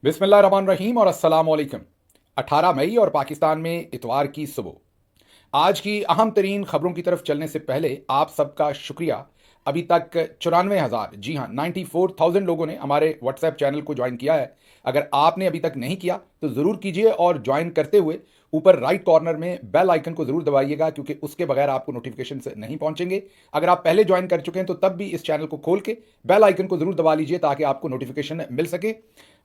बिस्मिल्लाहिर्रहमानिर्रहीम और अस्सलाम वालेकुम। 18 मई और पाकिस्तान में इतवार की सुबह आज की अहम तरीन खबरों की तरफ चलने से पहले आप सबका शुक्रिया। अभी तक 94,000, जी हाँ 94,000 लोगों ने हमारे व्हाट्सएप चैनल को ज्वाइन किया है। अगर आपने अभी तक नहीं किया तो ज़रूर कीजिए और ज्वाइन करते हुए ऊपर राइट कॉर्नर में बेल आइकन को ज़रूर दबाइएगा, क्योंकि उसके बगैर आपको नोटिफिकेशन नहीं पहुंचेंगे। अगर आप पहले ज्वाइन कर चुके हैं तो तब भी इस चैनल को खोल के बेल आइकन को ज़रूर दबा लीजिए ताकि आपको नोटिफिकेशन मिल सके।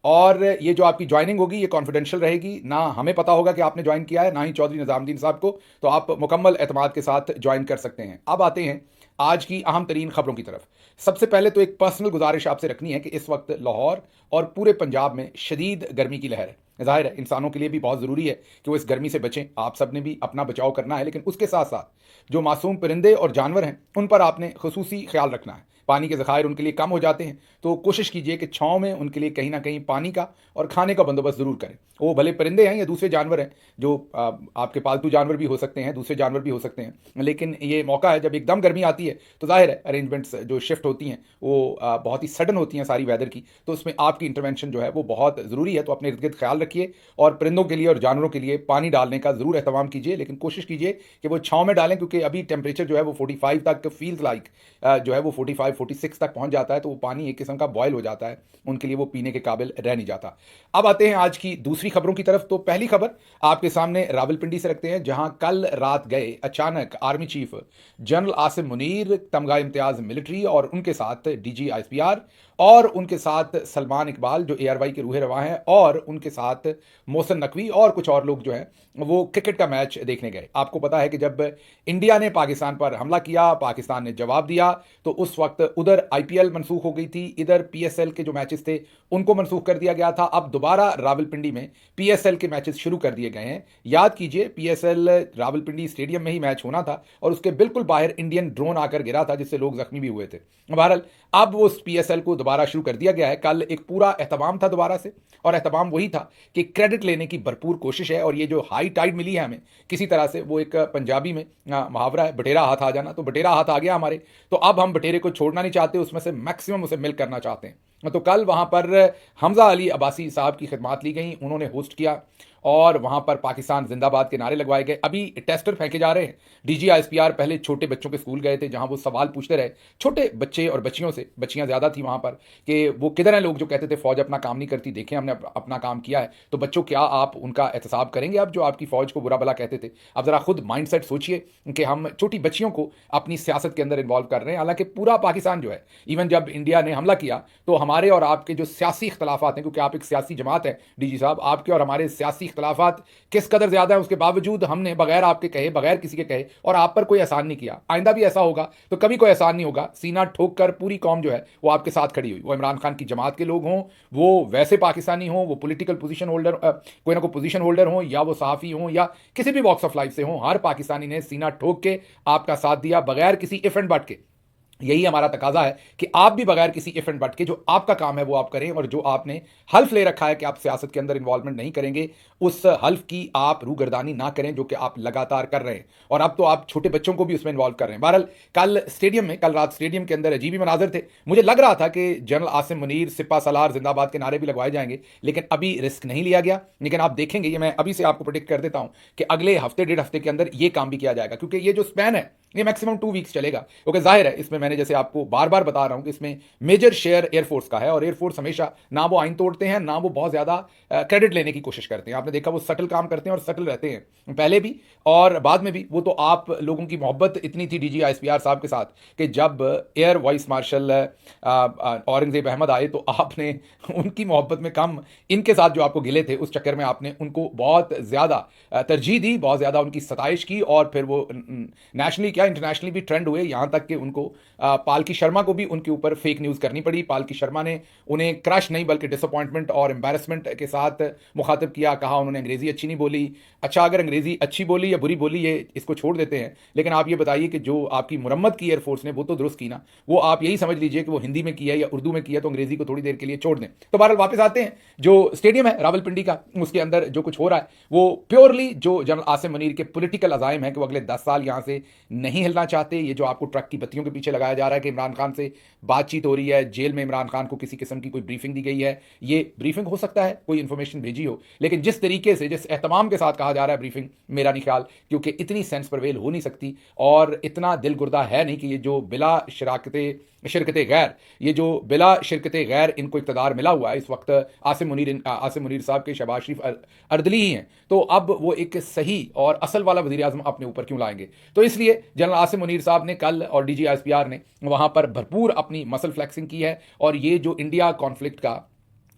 और ये जो आपकी ज्वाइनिंग होगी ये कॉन्फिडेंशियल रहेगी, ना हमें पता होगा कि आपने ज्वाइन किया है, ना ही चौधरी निजामुद्दीन साहब को। तो आप मुकम्मल एतमाद के साथ ज्वाइन कर सकते हैं। अब आते हैं आज की अहम तरीन खबरों की तरफ। सबसे पहले तो एक पर्सनल गुजारिश आपसे रखनी है कि इस वक्त लाहौर और पूरे पंजाब में शदीद गर्मी की लहर है। जाहिर है इंसानों के लिए भी बहुत ज़रूरी है कि वो इस गर्मी से बचें। आप सब ने भी अपना बचाव करना है, लेकिन उसके साथ साथ जो मासूम परिंदे और जानवर हैं उन पर आपने खसूसी ख्याल रखना है। पानी के ज़खायर उनके लिए कम हो जाते हैं, तो कोशिश कीजिए कि छाँव में उनके लिए कहीं ना कहीं पानी का और खाने का बंदोबस्त ज़रूर करें। वो भले परिंदे हैं या दूसरे जानवर हैं, जो आपके पालतू जानवर भी हो सकते हैं, दूसरे जानवर भी हो सकते हैं। लेकिन ये मौका है जब एकदम गर्मी आती है तो जाहिर है अरेंजमेंट्स जो शिफ्ट होती हैं वो बहुत ही सडन होती हैं सारी वेदर की, तो उसमें आपकी इंटरवेंशन जो है वो बहुत ज़रूरी है। तो अपने इर्द गिर्द ख्याल रखिए और परिंदों के लिए और जानवरों के लिए पानी डालने का ज़रूर एहतमाम कीजिए, लेकिन कोशिश कीजिए कि वो छाँव में डालें, क्योंकि अभी टेम्परेचर जो है वो 45 तक फील्स लाइक जो है वो 45-46 तक पहुंच जाता है। तो वो पानी एक किस्म का बॉयल हो जाता है, उनके लिए वो पीने के काबिल रह नहीं जाता। अब आते हैं आज की दूसरी खबरों की तरफ। तो पहली खबर आपके सामने रावलपिंडी से रखते हैं, जहां कल रात गए अचानक army chief general Asim Munir, तमगा इम्तियाज मिलिट्री और उनके साथ डीजी आईएसपीआर और उनके साथ सलमान इकबाल जो एआरवाई के रूहे रवा हैं और उनके साथ मोहसिन नकवी और कुछ और लोग जो हैं वो क्रिकेट का मैच देखने गए। आपको पता है कि जब इंडिया ने पाकिस्तान पर हमला किया, पाकिस्तान ने जवाब दिया, तो उस वक्त उधर आईपीएल मनसूख हो गई थी, इधर पीएसएल के जो मैचेस थे उनको मनसूख कर दिया गया था। अब दोबारा रावलपिंडी में पीएसएल के मैचेस शुरू कर दिए गए हैं। याद कीजिए पीएसएल रावलपिंडी स्टेडियम में ही मैच होना था और उसके बिल्कुल बाहर इंडियन ड्रोन आकर गिरा था, जिससे लोग जख्मी भी हुए थे। बहरहाल अब वो पीएसएल को दोबारा शुरू कर दिया गया है। कल एक पूरा एहतमाम था दोबारा से, और एहतमाम वही था कि क्रेडिट लेने की भरपूर कोशिश है। और ये जो हाई टाइड मिली है हमें किसी तरह से, वो एक पंजाबी में मुहावरा है, बटेरा हाथ आ जाना, तो बटेरा हाथ आ गया हमारे। तो अब हम बटेरे को छोड़ना नहीं चाहते, उसमें से मैक्सिमम उसे मिल करना चाहते हैं। तो कल वहां पर हमजा अली अब्बासी साहब की खिदमत ली गई, उन्होंने होस्ट किया और वहां पर पाकिस्तान जिंदाबाद के नारे लगवाए गए। अभी टेस्टर फेंके जा रहे हैं। डीजी आईएसपीआर पहले छोटे बच्चों के स्कूल गए थे, जहां वो सवाल पूछते रहे छोटे बच्चे और बच्चियों से, बच्चियां ज्यादा थी वहां पर, कि वो किधर हैं लोग जो कहते थे फौज अपना काम नहीं करती, देखें हमने अपना काम किया है। तो बच्चों क्या आप उनका एहतसाब करेंगे अब जो आपकी फौज को बुरा भला कहते थे? अब जरा खुद माइंडसेट सोचिए कि हम छोटी बच्चियों को अपनी सियासत के अंदर इन्वॉल्व कर रहे हैं। हालांकि पूरा पाकिस्तान जो है, इवन जब इंडिया ने हमला किया तो हमारे और आपके जो सियासी इख्तलाफात हैं, क्योंकि आप एक सियासी जमात है डीजी साहब, आपके और हमारे सियासी इख्तलाफात किस कदर ज्यादा है, उसके बावजूद हमने बगैर आपके कहे, बगैर किसी के कहे और आप पर कोई एहसान नहीं किया। आइंदा भी ऐसा होगा तो कभी कोई एहसान नहीं होगा। सीना ठोक कर पूरी कौम जो है वो आपके साथ खड़ी हुई। वो इमरान खान की जमात के लोग हों, वो वैसे पाकिस्तानी हों, वो पॉलिटिकल पोजीशन होल्डर, कोई ना कोई पोजीशन होल्डर हों, या वो सहाफ़ी हों, या किसी भी वॉक्स ऑफ लाइफ से हों, हर पाकिस्तानी ने सीना ठोक के आपका साथ दिया बगैर किसी इफ एंड बट के। यही हमारा तकाजा है कि आप भी बगैर किसी इफ एंड बट के जो आपका काम है वो आप करें, और जो आपने हल्फ ले रखा है कि आप सियासत के अंदर इन्वॉल्वमेंट नहीं करेंगे, उस हल्फ की आप रूगर्दानी ना करें जो कि आप लगातार कर रहे हैं। और अब तो आप छोटे बच्चों को भी उसमें इन्वॉल्व कर रहे हैं। बहरहाल कल रात स्टेडियम के अंदर अजीब ही मनाजर थे। मुझे लग रहा था कि जनरल आसिम मुनीर, सिपा सलार जिंदाबाद के नारे भी लगवाए जाएंगे, लेकिन अभी रिस्क नहीं लिया गया। लेकिन आप देखेंगे, ये मैं अभी से आपको प्रेडिक्ट कर देता हूं कि अगले हफ्ते डेढ़ हफ्ते के अंदर ये काम भी किया जाएगा, क्योंकि ये जो स्पैन है ये मैक्सिमम 2 वीक्स चलेगा। क्योंकि जाहिर है इसमें मैंने जैसे आपको बार बार बता रहा हूं कि इसमें मेजर शेयर एयरफोर्स का है, और एयरफोर्स हमेशा ना वो आइन तोड़ते हैं, ना वो बहुत ज्यादा क्रेडिट लेने की कोशिश करते हैं। आपने देखा वो सटल काम करते हैं और सटल रहते हैं, पहले भी और बाद में भी। वो तो आप लोगों की मोहब्बत इतनी थी डीजी आईएसपीआर साहब के साथ कि जब air vice marshal Aurangzeb Ahmed आए तो आपने उनकी मोहब्बत में कम इनके साथ जो आपको गिले थे, उस चक्कर में आपने उनको बहुत ज्यादा तरजीह दी, बहुत ज्यादा उनकी सताइश की, और फिर वो नेशनली क्या इंटरनेशनली भी ट्रेंड हुए। यहां तक कि उनको पालकी शर्मा को भी उनके ऊपर फेक न्यूज करनी पड़ी। पालकी शर्मा ने उन्हें क्रश नहीं बल्कि डिसअपॉइंटमेंट और एम्बैरसमेंट के साथ मुखातिब किया। कहा उन्होंने अंग्रेजी अच्छी नहीं बोली। अच्छा, अगर अंग्रेजी अच्छी बोली या बुरी बोली ये इसको छोड़ देते हैं, लेकिन आप ये बताइए कि जो आपकी मुरम्मत की एयरफोर्स ने वो तो दुरुस्त की ना। वो आप यही समझ लीजिए कि वो हिंदी में किया या उर्दू में किया, तो अंग्रेजी को थोड़ी देर के लिए छोड़ दें। तो बहरहाल वापस आते हैं, जो स्टेडियम है रावलपिंडी का, उसके अंदर जो कुछ हो रहा है वो प्योरली जो जनरल आसिम मुनीर के पॉलिटिकल अजाइम है कि वो अगले 10 साल यहां से नहीं हिलना चाहते। ये जो आपको ट्रक की बत्तियों के पीछे लगा लगाया जा रहा है कि इमरान खान से बातचीत हो रही है, जेल में इमरान खान को किसी किस्म की कोई ब्रीफिंग दी गई है। ये ब्रीफिंग हो सकता है कोई इन्फॉर्मेशन भेजी हो, लेकिन जिस तरीके से, जिस एहतमाम के साथ कहा जा रहा है ब्रीफिंग, मेरा नहीं ख्याल, क्योंकि इतनी सेंस परवेल हो नहीं सकती और इतना दिल गुर्दा है नहीं कि ये जो बिला शिरकत गैर, ये जो बिला शिरकत गैर इनको इक़्तिदार मिला हुआ है इस वक्त, आसिम मुनीर साहब के शहबाज शरीफ अर्दली ही हैं, तो अब वो एक सही और असल वाला वज़ीर आज़म अपने ऊपर क्यों लाएंगे। तो इसलिए जनरल आसिम मुनीर साहब ने कल और DGISPR ने वहाँ पर भरपूर अपनी मसल फ्लैक्सिंग की है। और ये जो इंडिया कॉन्फ्लिक्ट का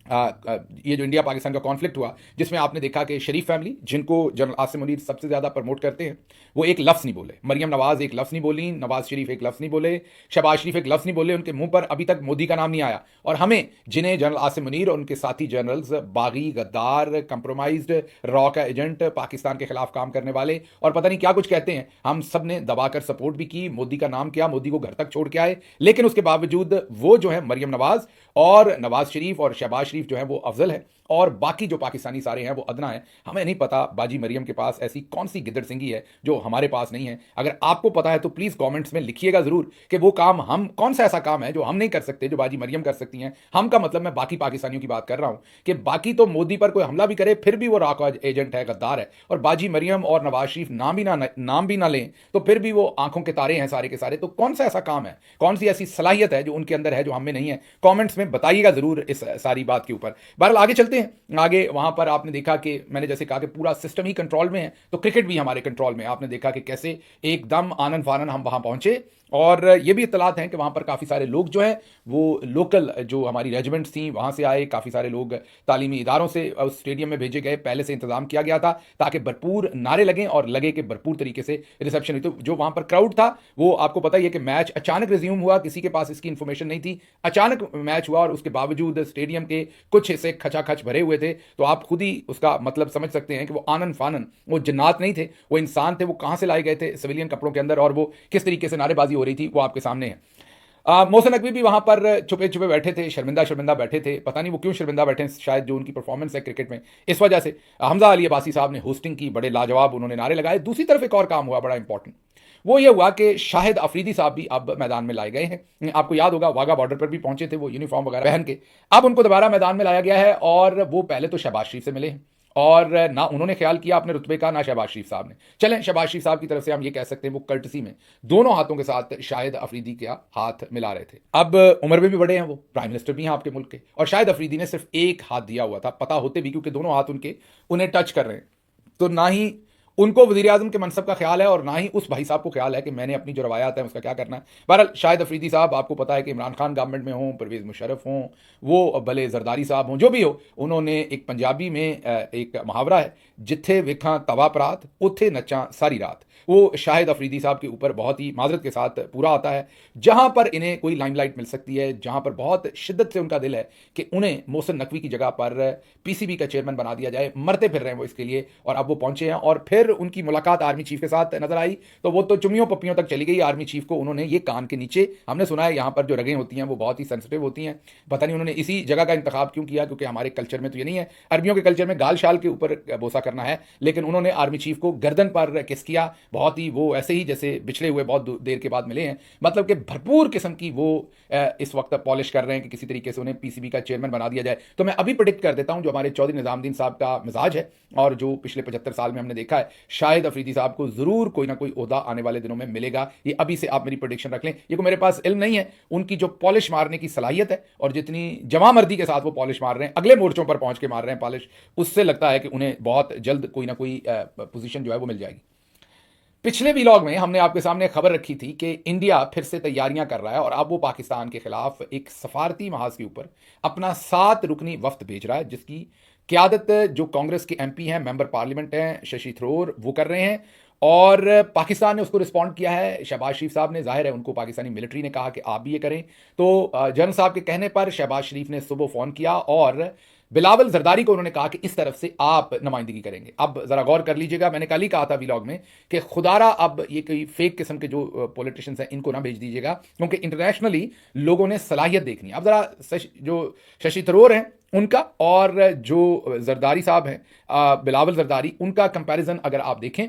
ये जो इंडिया पाकिस्तान का कॉन्फ्लिक्ट हुआ, जिसमें आपने देखा कि शरीफ फैमिली, जिनको जनरल आसिम मुनीर सबसे ज़्यादा प्रमोट करते हैं, वो एक लफ्ज़ नहीं बोले। मरियम नवाज़ एक लफ्ज़ नहीं बोली, नवाज शरीफ एक लफ्ज़ नहीं बोले, शहबाज शरीफ एक लफ्ज़ नहीं बोले, उनके मुंह पर अभी तक मोदी का नाम नहीं आया। और हमें, जिन्हें जनरल आसिम मुनीर और उनके साथी जनरल्स बागी, गद्दार, कंप्रोमाइज्ड, रॉ का एजेंट, पाकिस्तान के खिलाफ काम करने वाले और पता नहीं क्या कुछ कहते हैं, हम सब ने दबाकर सपोर्ट भी की। मोदी का नाम किया, मोदी को घर तक छोड़ के आए, लेकिन उसके बावजूद वो जो है मरियम नवाज़ और नवाज शरीफ और शहबाज शरीफ जो है वो अफजल है और बाकी जो पाकिस्तानी सारे हैं वो अदना है। हमें नहीं पता बाजी मरियम के पास ऐसी कौन सी गिद्दड़ सिंगी है जो हमारे पास नहीं है। अगर आपको पता है तो प्लीज़ कमेंट्स में लिखिएगा ज़रूर कि वो काम, हम कौन सा ऐसा काम है जो हम नहीं कर सकते, जो बाजी मरियम कर सकती हैं। हम का मतलब मैं बाकी पाकिस्तानियों की बात कर रहा हूं कि बाकी तो मोदी पर कोई हमला भी करे फिर भी वो राका एजेंट है, गद्दार है, और बाजी मरियम और नवाज शरीफ नाम भी ना लें तो फिर भी वो आंखों के तारे हैं सारे के सारे। तो कौन सा ऐसा काम है, कौन सी ऐसी सलाहियत है जो उनके अंदर है जो हमें नहीं है? कॉमेंट्स में बताइएगा ज़रूर इस सारी बात के ऊपर। बहरहाल आगे चलते हैं। आगे वहां पर आपने देखा कि मैंने जैसे कहा कि पूरा सिस्टम ही कंट्रोल में है, तो क्रिकेट भी हमारे कंट्रोल में है। आपने देखा कि कैसे एकदम आनन फानन हम वहां पहुंचे और ये भी इत्तलात हैं कि वहाँ पर काफ़ी सारे लोग जो हैं वो लोकल जो हमारी रेजिमेंट्स थी वहाँ से आए, काफ़ी सारे लोग तालीमी इदारों से उस स्टेडियम में भेजे गए, पहले से इंतजाम किया गया था ताकि भरपूर नारे लगें और लगे कि भरपूर तरीके से रिसेप्शन हुई। तो जो वहाँ पर क्राउड था वो आपको पता ही है कि मैच अचानक रिज्यूम हुआ, किसी के पास इसकी इन्फॉर्मेशन नहीं थी, अचानक मैच हुआ और उसके बावजूद स्टेडियम के कुछ हिस्से खचाखच भरे हुए थे। तो आप खुद ही उसका मतलब समझ सकते हैं कि वो आनन फानन, वो जन्नात नहीं थे, वो इंसान थे, वो कहाँ से लाए गए थे सिविलियन कपड़ों के अंदर और वो किस तरीके से नारेबाजी हो रही थी वो आपके सामने है। मोहसिन नकवी भी वहां पर छुपे छुपे बैठे थे, शर्मिंदा बैठे थे। पता नहीं वो क्यों शर्मिंदा बैठे हैं, शायद जो उनकी परफॉर्मेंस है क्रिकेट में इस वजह से। हमजा अली अब्बासी साहब ने होस्टिंग की, बड़े लाजवाब उन्होंने नारे लगाए। दूसरी तरफ एक और काम हुआ बड़ा इंपॉर्टेंट, वो ये हुआ कि शाहिद अफरीदी साहब भी अब मैदान में लाए गए हैं। आपको याद होगा वाघा बॉर्डर पर भी पहुंचे थे वो यूनिफॉर्म वगैरह पहन के, अब उनको दोबारा मैदान में लाया गया है और वो पहले तो शहबाज शरीफ से मिले हैं और ना उन्होंने ख्याल किया अपने रुतबे का, ना शहबाज शरीफ साहब ने। चलें, शहबाज शरीफ साहब की तरफ से हम ये कह सकते हैं वो कर्टसी में दोनों हाथों के साथ शाहिद अफरीदी का हाथ मिला रहे थे। अब उम्र में भी बड़े हैं, वो प्राइम मिनिस्टर भी हैं आपके मुल्क के, और शाहिद अफरीदी ने सिर्फ एक हाथ दिया हुआ था, पता होते भी, क्योंकि दोनों हाथ उन्हें टच कर रहे हैं। तो ना ही उनको वज़ीर आज़म के मनसब का ख्याल है और ना ही उस भाई साहब को ख्याल है कि मैंने अपनी जो रवायात है उसका क्या करना है। बहरहाल शाहिद अफरीदी साहब, आपको पता है कि इमरान खान गवर्नमेंट में हों, परवेज़ मुशर्रफ हों, वो भले जरदारी साहब हों, जो भी हो, उन्होंने एक पंजाबी में एक मुहावरा है, जिथे वेखा तवा परात उथे नचा सारी रात। वो शाहिद अफरीदी साहब के ऊपर बहुत ही माजरत के साथ पूरा आता है। जहाँ पर इन्हें कोई लाइमलाइट मिल सकती है, जहाँ पर बहुत शिद्दत से उनका दिल है कि उन्हें मोहसिन नकवी की जगह पर PCB का चेयरमैन बना दिया जाए, मरते फिर रहे हैं वो इसके लिए, और अब वो पहुंचे हैं। और फिर उनकी मुलाकात आर्मी चीफ के साथ नजर आई तो वो तो चुम्मियों पप्पियों तक चली गई। आर्मी चीफ को उन्होंने ये कान के नीचे, हमने सुना है यहाँ पर जो रगें होती हैं वो बहुत ही सेंसिटिव होती हैं, पता नहीं उन्होंने इसी जगह का इंतखाब क्यों किया, क्योंकि हमारे कल्चर में तो ये नहीं है। अरबियों के कल्चर में गाल शाल के ऊपर बोसा करना है, लेकिन उन्होंने आर्मी चीफ को गर्दन पर किस किया, बहुत ही वो ऐसे ही जैसे बिछड़े हुए बहुत देर के बाद मिले हैं। मतलब कि भरपूर किस्म की वो इस वक्त पॉलिश कर रहे हैं कि किसी तरीके से उन्हें PCB का चेयरमैन बना दिया जाए। तो मैं अभी प्रेडिक्ट कर देता हूं, जो हमारे चौधरी निजामुद्दीन साहब का मिजाज है और जो पिछले 75 साल में हमने देखा है, शाहिद अफरीदी साहब को जरूर कोई ना कोई ओहदा आने वाले दिनों में मिलेगा। ये अभी से आप मेरी प्रेडिक्शन रख लें। ये को मेरे पास इल्म नहीं है, उनकी जो पॉलिश मारने की सलाहियत है और जितनी जमा मर्दी के साथ वो पॉलिश मार रहे हैं, अगले मोर्चों पर पहुंच के मार रहे हैं पॉलिश, उससे लगता है कि उन्हें बहुत जल्द कोई ना कोई पोजीशन जो है वो मिल जाएगी। पिछले व्लॉग में हमने आपके सामने खबर रखी थी कि इंडिया फिर से तैयारियां कर रहा है और अब वो पाकिस्तान के खिलाफ एक सफारती महाज के ऊपर अपना 7 रुकनी वफ्द भेज रहा है, जिसकी क़यादत जो कांग्रेस के MP हैं, मेंबर पार्लियामेंट हैं, शशि थरूर, वो कर रहे हैं। और पाकिस्तान ने उसको रिस्पॉन्ड किया है। शहबाज शरीफ साहब ने, जाहिर है उनको पाकिस्तानी मिलिट्री ने कहा कि आप भी ये करें। तो जनरल साहब के कहने पर शहबाज शरीफ ने सुबह फ़ोन किया और बिलावल जरदारी को उन्होंने कहा कि इस तरफ से आप नुमाइंदगी करेंगे। अब जरा गौर कर लीजिएगा, मैंने कल ही कहा था व्लॉग में कि खुदारा अब ये कोई फेक किस्म के जो पॉलिटिशियंस हैं इनको ना भेज दीजिएगा, क्योंकि इंटरनेशनली लोगों ने सलाहियत देखनी है। अब जरा जो शशि थरूर हैं उनका और जो जरदारी साहब हैं, बिलावल जरदारी, उनका कंपैरिजन अगर आप देखें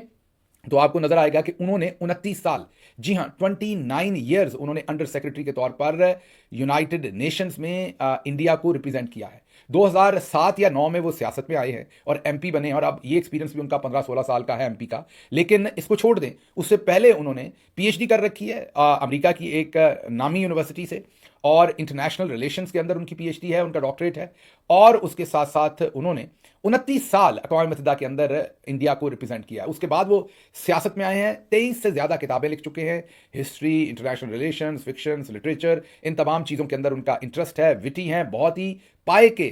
तो आपको नजर आएगा कि उन्होंने 29 साल, जी हां 29 ईयर्स उन्होंने अंडर सेक्रेटरी के तौर पर यूनाइटेड नेशंस में इंडिया को रिप्रेजेंट किया है। 2007 या 9 में वो सियासत में आए हैं और एमपी बने, और अब ये एक्सपीरियंस भी उनका 15-16 साल का है एमपी का। लेकिन इसको छोड़ दें, उससे पहले उन्होंने पीएचडी कर रखी है अमेरिका की एक नामी यूनिवर्सिटी से, और इंटरनेशनल रिलेशंस के अंदर उनकी पीएचडी है, उनका डॉक्टरेट है। और उसके साथ साथ उन्होंने 29 साल अक़वाम मुत्तहिदा के अंदर इंडिया को रिप्रेजेंट किया। उसके बाद वो सियासत में आए हैं, 23 से ज़्यादा किताबें लिख चुके हैं, history, international relations, fictions, literature, इन तमाम चीज़ों के अंदर उनका इंटरेस्ट है। विटी हैं, बहुत ही पाए के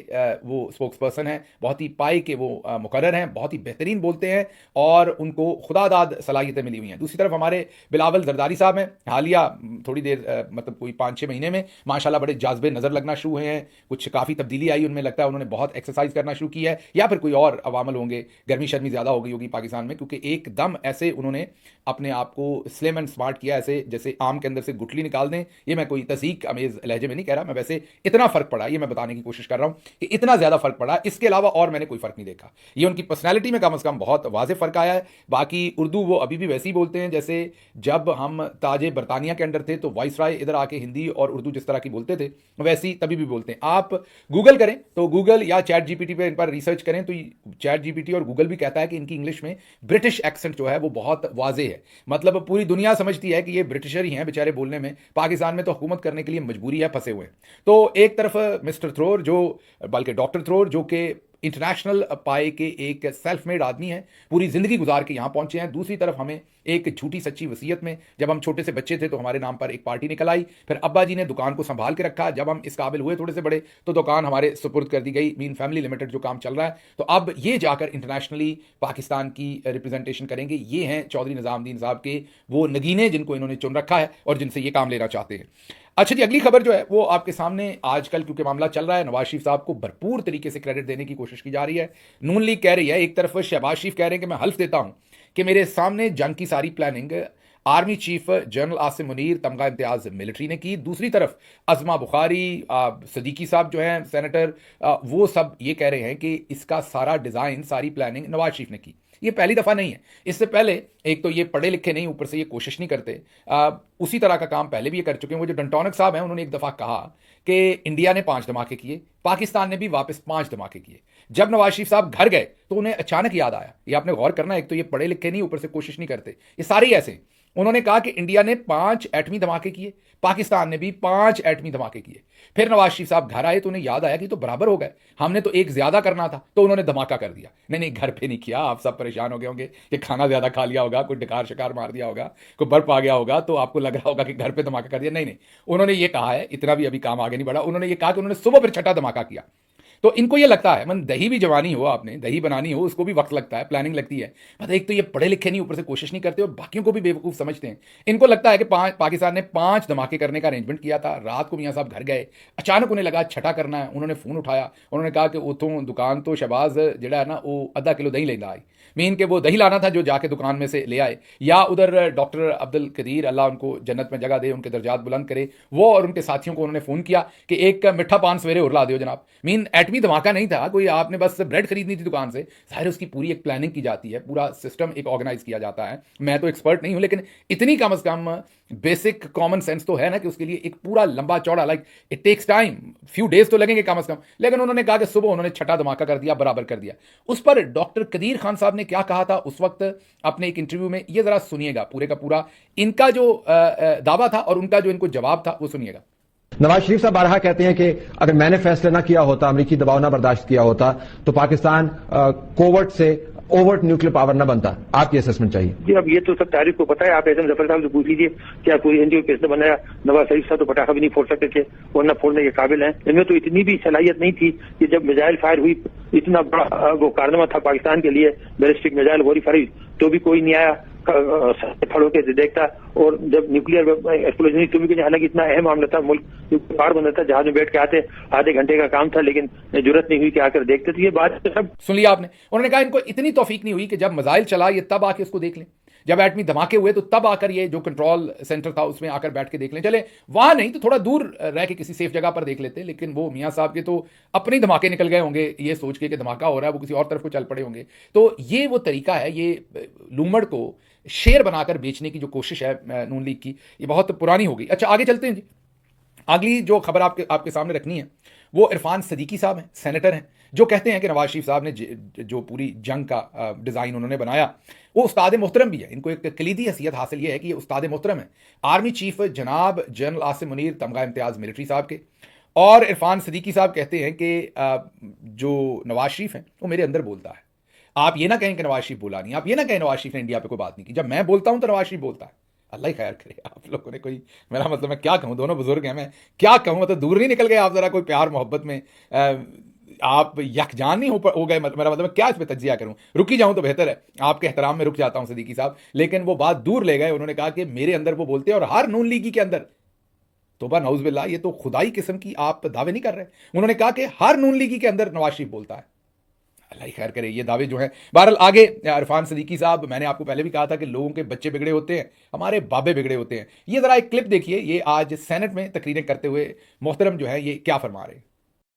वो स्पोक्स पर्सन हैं, बहुत ही पाए के वो मुकर्रर हैं, बहुत ही बेहतरीन बोलते हैं और उनको खुदादाद सलाहियतें मिली हुई हैं। दूसरी तरफ हमारे बिलावल जरदारी साहब हैं, हालिया थोड़ी देर मतलब कोई 5-6 महीने में माशाल्लाह बड़े जाज़बे नज़र लगना शुरू हुए हैं, कुछ काफ़ी तब्दीली आई उनमें, लगता है उन्होंने बहुत एक्सरसाइज करना शुरू की है, या फिर कोई और अवामल होंगे, गर्मी शर्मी ज़्यादा हो गई होगी पाकिस्तान में, क्योंकि एकदम ऐसे उन्होंने अपने आप को स्लिम एंड स्मार्ट किया, ऐसे जैसे आम के अंदर से गुठली निकाल दें। ये मैं कोई तज़ीक अमेज़ लहजे में नहीं कह रहा, मैं वैसे इतना फ़र्क पड़ा, ये मैं बताने की कोशिश कर रहा हूँ कि इतना ज़्यादा फ़र्क पड़ा, इसके अलावा और मैंने कोई फ़र्क नहीं देखा। ये उनकी पर्सनैलिटी में कम से कम बहुत वाज़ेह फ़र्क आया है। बाकी उर्दू वो अभी भी वैसे ही बोलते हैं जैसे जब हम ताजे बरतानिया के अंडर थे तो वाइसराय इधर आके हिंदी और उर्दू जिस तरह की बोलते थे वैसी तभी भी बोलते हैं। आप गूगल करें तो गूगल या चैट जीपीटी पे इन पर रिसर्च करें तो चैट जीपीटी और गूगल भी कहता है कि इनकी इंग्लिश में ब्रिटिश एक्सेंट जो है वो बहुत वाज़ेह है, मतलब पूरी दुनिया समझती है कि ये ब्रिटिशर ही हैं बेचारे बोलने में, पाकिस्तान में तो हुकूमत करने के लिए मजबूरी है, फंसे हुए हैं। तो एक तरफ मिस्टर थ्रोर जो, बल्कि डॉक्टर थ्रोर जो कि इंटरनेशनल पाए के एक सेल्फ मेड आदमी है, पूरी ज़िंदगी गुजार के यहाँ पहुँचे हैं। दूसरी तरफ हमें एक झूठी सच्ची वसीयत में, जब हम छोटे से बच्चे थे तो हमारे नाम पर एक पार्टी निकल आई, फिर अब्बा जी ने दुकान को संभाल के रखा, जब हम इस काबिल हुए थोड़े से बड़े तो दुकान हमारे सुपुर्द कर दी गई, मीन फैमिली लिमिटेड जो काम चल रहा है। तो अब ये जाकर इंटरनेशनली पाकिस्तान की रिप्रेजेंटेशन करेंगे। ये हैं चौधरी निज़ामुद्दीन साहब के वो नगीने जिनको इन्होंने चुन रखा है और जिनसे ये काम लेना चाहते हैं। अच्छा जी, अगली खबर जो है वो आपके सामने आजकल क्योंकि मामला चल रहा है, नवाज शरीफ साहब को भरपूर तरीके से क्रेडिट देने की कोशिश की जा रही है। नून लीग कह रही है, एक तरफ शहबाज शरीफ कह रहे हैं कि मैं हल्फ देता हूं कि मेरे सामने जंग की सारी planning army chief general Asim Munir तमगा इम्तियाज मिलिट्री ने की, दूसरी तरफ अजमा बुखारी, सदीकी साहब जो हैं सेनेटर, वो सब ये कह रहे हैं कि इसका सारा डिज़ाइन, सारी प्लानिंग नवाज शरीफ ने की। ये पहली दफ़ा नहीं है, इससे पहले एक तो ये पढ़े लिखे नहीं, ऊपर से ये कोशिश नहीं करते, उसी तरह का काम पहले भी ये कर चुके हैं। वो जो डंटोनक साहब हैं उन्होंने एक दफ़ा कहा कि इंडिया ने 5 धमाके किए, पाकिस्तान ने भी वापस 5 धमाके किए। जब नवाज शरीफ साहब घर गए तो उन्हें अचानक याद आया, ये आपने गौर करना, एक तो ये पढ़े लिखे नहीं, ऊपर से कोशिश नहीं करते, ये सारे ही ऐसे। उन्होंने कहा कि इंडिया ने 5 एटमी धमाके किए, पाकिस्तान ने भी 5 एटमी धमाके किए। फिर नवाज शरीफ साहब घर आए तो उन्हें याद आया कि तो बराबर हो गए, हमने तो एक ज्यादा करना था, तो उन्होंने धमाका कर दिया। नहीं, घर पे नहीं किया, आप सब परेशान हो गए होंगे कि खाना ज्यादा खा लिया होगा, कोई डकार शिकार मार दिया होगा, कोई बर्फ आ गया होगा, तो आपको लग रहा होगा कि घर पे धमाका कर दिया। नहीं, उन्होंने ये कहा है, इतना भी अभी काम आगे नहीं बढ़ा, उन्होंने ये कहा कि उन्होंने सुबह फिर छठा धमाका किया। तो इनको ये लगता है, मन दही भी जवानी हो, आपने दही बनानी हो उसको भी वक्त लगता है, प्लानिंग लगती है। मतलब एक तो ये पढ़े लिखे नहीं, ऊपर से कोशिश नहीं करते और बाकियों को भी बेवकूफ़ समझते हैं। इनको लगता है कि पाकिस्तान ने 5 धमाके करने का अरेंजमेंट किया था। रात को मियाँ साहब घर गए, अचानक उन्हें लगा छठा करना है, उन्होंने फ़ोन उठाया, उन्होंने कहा कि उतों दुकान तो शहबाज जड़ा है ना वो आधा किलो दही लेना आए, मीन के वो दही लाना था जो जाके दुकान में से ले आए। या उधर डॉक्टर अब्दुल कदीर, अल्लाह उनको जन्नत में जगह दे, उनके दर्जात बुलंद करे, वो और उनके साथियों को उन्होंने फ़ोन किया कि एक मिठा पान सवेरे उरला दो जनाब। मीन एटमी धमाका नहीं था कोई, आपने बस ब्रेड खरीदनी थी दुकान से, जाहिर उसकी पूरी एक प्लानिंग की जाती है, पूरा सिस्टम एक ऑर्गेनाइज किया जाता है। मैं तो एक्सपर्ट नहीं हूं, लेकिन इतनी कम से कम बेसिक कॉमन सेंस तो है ना कि उसके लिए एक पूरा लंबा चौड़ा, like it takes time, few days तो लगेंगे कम से कम। लेकिन उन्होंने कहा कि सुबह उन्होंने छठा धमाका कर दिया, बराबर कर दिया। उस पर डॉक्टर कदीर खान साहब ने क्या कहा था उस वक्त अपने एक इंटरव्यू में, ये जरा सुनिएगा पूरे का पूरा, इनका जो दावा था और उनका जो इनको जवाब था वो सुनिएगा। नवाज शरीफ साहब बारहा कहते हैं कि अगर मैंने फैसला ना किया होता, अमेरिकी दबाव ना बर्दाश्त किया होता, तो पाकिस्तान कोवर्ट से ओवर्ट न्यूक्लियर पावर ना बनता। आपकी असेसमेंट चाहिए जी। अब ये तो सब तारीख को पता है, आप एसएम जफर साहब से पूछ लीजिए क्या पूरी एनजीओ किसने बनाया। नवाज शरीफ साहब तो पटाखा भी नहीं फोड़ सकते थे, वरना फोड़ने के काबिल हैं। इनमें तो इतनी भी सलाहियत नहीं थी कि जब मिसाइल फायर हुई, इतना बड़ा वो कारनामा था पाकिस्तान के लिए, बैलिस्टिक मिसाइल गोली फायर, तो भी कोई नहीं आया खड़ो के देखता। और जब न्यूक्लियर एक्सप्लोजन तो भी, हालांकि इतना अहम मामला था, मुल्क पार बंदा था, जहाज में बैठ के आते, आधे घंटे का काम था, लेकिन जरूरत नहीं हुई कि आकर देखते। तो ये बात सब सुन लिया आपने। उन्होंने कहा इनको इतनी तौफीक नहीं हुई कि जब मिसाइल चला ये तब आके उसको देख लें, जब एटमी धमाके हुए तो तब आकर ये जो कंट्रोल सेंटर था उसमें आकर बैठ के देख लें, चले वहां नहीं तो थोड़ा दूर रह के किसी सेफ जगह पर देख लेते। लेकिन वो मियाँ साहब के तो अपने ही धमाके निकल गए होंगे ये सोच के कि धमाका हो रहा है, वो किसी और तरफ को चल पड़े होंगे। तो ये वो तरीका है, ये लूमड़ को शेर बनाकर बेचने की जो कोशिश है नून लीग की, ये बहुत पुरानी हो गई। अच्छा, आगे चलते हैं जी। अगली जो खबर आपके सामने रखनी है वो इरफान सदीकी साहब हैं, सेनेटर हैं, जो कहते हैं कि नवाज शरीफ साहब ने जो पूरी जंग का डिज़ाइन उन्होंने बनाया वो उस्ताद मोहतरम भी है। इनको एक कलीदी हैसियत हासिल ये है कि ये उस्ताद मोहतरम है आर्मी चीफ जनाब जनरल आसिम मुनीर तमगा इम्तियाज़ मिलिट्री साहब के। और इरफान सदीकी साहब कहते हैं कि जो नवाज शरीफ हैं वो मेरे अंदर बोलता है। आप ये ना कहें कि नवाज शरीफ बोला नहीं, आप ये ना कहें नवाज शरीफ ने इंडिया पे कोई बात नहीं की। जब मैं बोलता हूं तो नवाज शरीफ बोलता है। अल्लाह ही खैर करे। आप लोगों ने कोई, मेरा मतलब मैं क्या कहूं, दोनों बुजुर्ग हैं, मैं क्या कहूं, मतलब दूर नहीं निकल गए आप जरा कोई प्यार मोहब्बत में, आप यकजान नहीं हो गए। मेरा मतलब मैं क्या इस पर तज्जिया करूं, रुकी जाऊं तो बेहतर है। आपके एहतराम में रुक जाता हूं सदीकी साहब, लेकिन वो बात दूर ले गए। उन्होंने कहा कि मेरे अंदर वो बोलते हैं और हर नून लीगी के अंदर। तोबा नौज बिल्ला, ये तो खुदाई किस्म की आप दावे नहीं कर रहे। उन्होंने कहा कि हर नून लीगी के अंदर नवाज शरीफ बोलता है। अल्लाह ही खैर करे, ये दावे जो हैं। बहरहाल आगे इरफान सदीकी साहब, मैंने आपको पहले भी कहा था कि लोगों के बच्चे बिगड़े होते हैं, हमारे बाबे बिगड़े होते हैं। ये जरा एक क्लिप देखिए, ये आज सेनेट में तकरीरें करते हुए मोहतरम जो है ये क्या फरमा रहे हैं।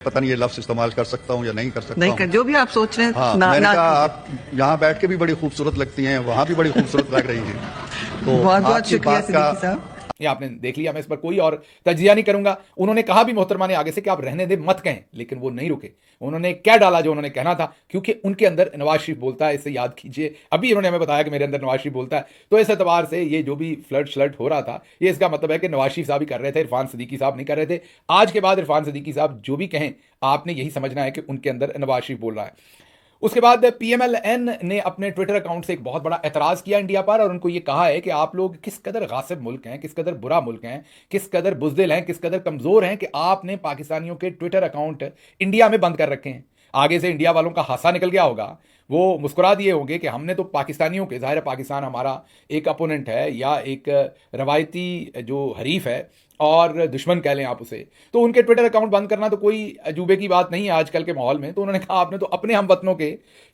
पता नहीं ये लफ्ज इस्तेमाल कर सकता हूँ या नहीं कर सकता नहीं कर, जो भी आप सोच रहे हैं। हाँ, मैंने कहा आप यहाँ बैठ के भी बड़ी खूबसूरत लगती हैं, वहां भी बड़ी खूबसूरत लग रही हैं। तो बहुत बहुत आपकी शुक्रिया बात का सिद्दीकी साहब। ये आपने देख लिया, मैं इस पर कोई और तजिया नहीं करूंगा। उन्होंने कहा भी मोहतरमा ने आगे से कि आप रहने दे, मत कहें, लेकिन वो नहीं रुके। उन्होंने क्या डाला जो उन्होंने कहना था, क्योंकि उनके अंदर नवाज शरीफ बोलता है। इसे याद कीजिए, अभी उन्होंने हमें बताया कि मेरे अंदर नवाज शरीफ बोलता है। तो इस एतबार से ये जो भी फ्लर्ट शलर्ट हो रहा था, ये इसका मतलब है कि नवाज शरीफ साहब ही कर रहे थे, इरफान सदीकी साहब नहीं कर रहे थे। आज के बाद इरफान सदीकी साहब जो भी कहें, आपने यही समझना है कि उनके अंदर नवाज शरीफ बोल रहा है। उसके बाद पीएमएलएन ने अपने ट्विटर अकाउंट से एक बहुत बड़ा एतराज़ किया इंडिया पर, और उनको ये कहा है कि आप लोग किस कदर गासिब मुल्क हैं, किस कदर बुरा मुल्क हैं, किस कदर बुज़दिल हैं, किस कदर कमज़ोर हैं कि आपने पाकिस्तानियों के ट्विटर अकाउंट इंडिया में बंद कर रखे हैं। आगे से इंडिया वालों का हासा निकल गया होगा, वो मुस्कुरा दिए होंगे कि हमने तो पाकिस्तानियों के, ज़ाहिर है पाकिस्तान हमारा एक अपोनेंट है या एक रवायती जो हरीफ है और दुश्मन कह लें आप उसे, तो उनके ट्विटर अकाउंट बंद करना तो कोई अजूबे की बात नहीं है आजकल के माहौल में। तो उन्होंने कहा आपने तो अपने हम वतनों के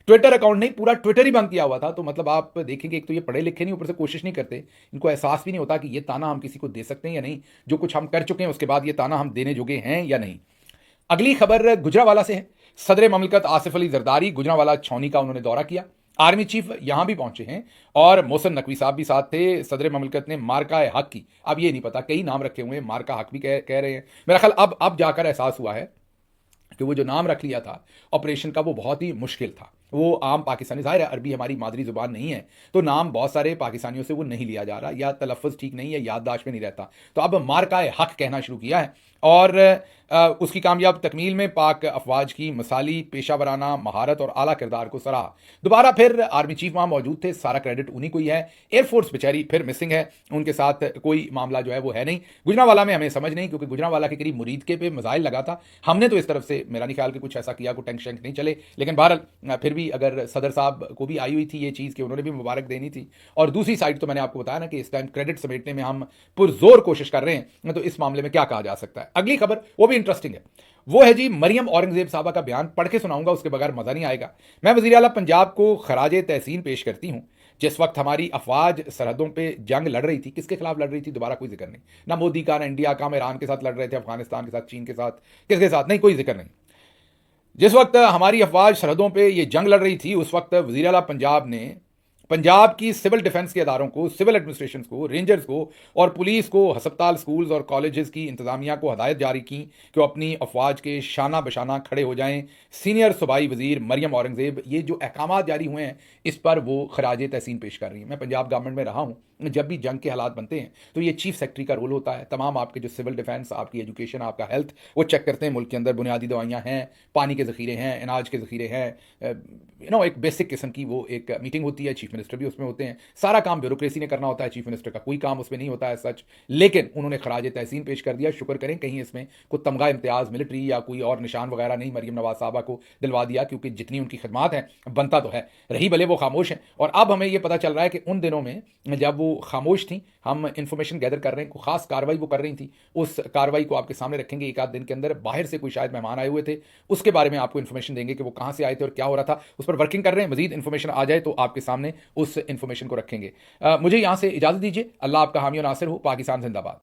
ट्विटर अकाउंट नहीं, पूरा ट्विटर ही बंद किया हुआ था। तो मतलब आप देखेंगे, एक तो ये पढ़े लिखे नहीं, ऊपर से कोशिश नहीं करते, इनको एहसास भी नहीं होता कि ये ताना हम किसी को दे सकते हैं या नहीं, जो कुछ हम कर चुके हैं उसके बाद ये ताना हम देने जोगे हैं या नहीं। अगली खबर गुजरावाला से है। सदर ममलकत आसिफ अली जरदारी गुजरावाला छावनी का उन्होंने दौरा किया। आर्मी चीफ यहां भी पहुंचे हैं और मोहसिन नकवी साहब भी साथ थे। सदर ममलकत ने मार्का हक की, अब ये नहीं पता, कई नाम रखे हुए हैं, मार्का हक भी कह रहे हैं। मेरा ख्याल अब जाकर एहसास हुआ है कि वो जो नाम रख लिया था ऑपरेशन का वो बहुत ही मुश्किल था। वो आम पाकिस्तानी, ज़ाहिर है अरबी हमारी मादरी ज़ुबान नहीं है, तो नाम बहुत सारे पाकिस्तानियों से वो नहीं लिया जा रहा, या तलफ़्फ़ुज़ ठीक नहीं है, याददाश्त में नहीं रहता। तो अब मार्का हक कहना शुरू किया है और उसकी कामयाब तकमील में पाक अफवाज की मिसाली पेशा वराना महारत और आला किरदार को सराहा। दोबारा फिर आर्मी चीफ वहाँ मौजूद थे, सारा क्रेडिट उन्हीं को ही है। एयरफोर्स बेचारी फिर मिसिंग है, उनके साथ कोई मामला जो है वो है नहीं। गुजरावाला में हमें समझ नहीं, क्योंकि गुजरावाला के करीब मुरीद के पे मिसाइल लगा था। हमने तो इस तरफ से मेरा नहीं ख्याल कि कुछ ऐसा किया, कोई टैंक शैंक नहीं चले, लेकिन बहरहाल फिर भी अगर सदर साहब को भी आई हुई थी ये चीज़ कि उन्होंने भी मुबारक देनी थी। और दूसरी साइड तो मैंने आपको बताया ना कि इस टाइम क्रेडिट समेटने में हम पुरजोर कोशिश कर रहे हैं, तो इस मामले में क्या कहा जा सकता है। अगली खबर वो भी इंटरेस्टिंग है, वो है जी मरियम औरंगजेब साहबा का बयान। पढ़ के सुनाऊंगा, उसके बगैर मजा नहीं आएगा। मैं वज़ीर आला पंजाब को खराजे तहसीन पेश करती हूँ। जिस वक्त हमारी अफवाज सरहदों पे जंग लड़ रही थी, किसके खिलाफ लड़ रही थी दोबारा कोई जिक्र नहीं, ना मोदी का, ना इंडिया का, ईरान के साथ लड़ रहे थे, अफगानिस्तान के साथ, चीन के साथ, किसके साथ नहीं, कोई जिक्र नहीं। जिस वक्त हमारी अफवाज सरहदों पे ये जंग लड़ रही थी, उस वक्त वज़ीर आला पंजाब ने पंजाब की सिविल डिफेंस के अदारों को, सिविल एडमिनिस्ट्रेशन को, रेंजर्स को और पुलिस को, हस्पताल, स्कूल्स और कॉलेजेस की इंतजामिया को हदायत जारी की कि वो अपनी अफवाज के शाना बशाना खड़े हो जाएं। सीनियर सूबाई वजीर मरियम औरंगजेब ये जो अहकाम जारी हुए हैं इस पर वो खराज तहसीन पेश कर रही हैं। मैं पंजाब गवर्नमेंट में रहा हूँ, जब भी जंग के हालात बनते हैं तो ये चीफ सेक्रेटरी का रोल होता है। तमाम आपके जो सिविल डिफेंस, आपकी एजुकेशन, आपका हेल्थ, वो चेक करते हैं। मुल्क के अंदर बुनियादी दवाइयाँ हैं, पानी के ज़ख़ीरे हैं, अनाज के ज़ख़ीरे हैं, एक बेसिक किस्म की वो एक मीटिंग होती है, चीफ मिनिस्टर भी उसमें होते हैं। सारा काम ब्यूरोक्रेसी ने करना होता है, चीफ मिनिस्टर का कोई काम उसमें नहीं होता है सच। लेकिन उन्होंने खराज तहसीन पेश कर दिया। शुक्र करें कहीं इसमें कोई तमगा इम्तियाज़ मिलिट्री या कोई और निशान वगैरह नहीं मरियम नवाज साहबा को दिलवा दिया, क्योंकि जितनी उनकी खिदमात हैं बनता तो है, रही भले वो खामोश हैं। और अब हमें ये पता चल रहा है कि उन दिनों में जब वो वो खामोश थी। हम इन्फॉर्मेशन गैदर कर रहे हैं, कोई खास कार्रवाई वो कर रही थी, उस कार्रवाई को आपके सामने रखेंगे एक आध दिन के अंदर। बाहर से कोई शायद मेहमान आए हुए थे, उसके बारे में आपको इन्फॉर्मेशन देंगे कि वो कहाँ से आए थे और क्या हो रहा था, उस पर वर्किंग कर रहे हैं। मजीद इन्फॉर्मेशन आ जाए तो आपके सामने उस इन्फॉर्मेशन को रखेंगे। मुझे यहाँ से इजाज़त दीजिए। अल्लाह आपका हामी और नासिर हो। पाकिस्तान जिंदाबाद।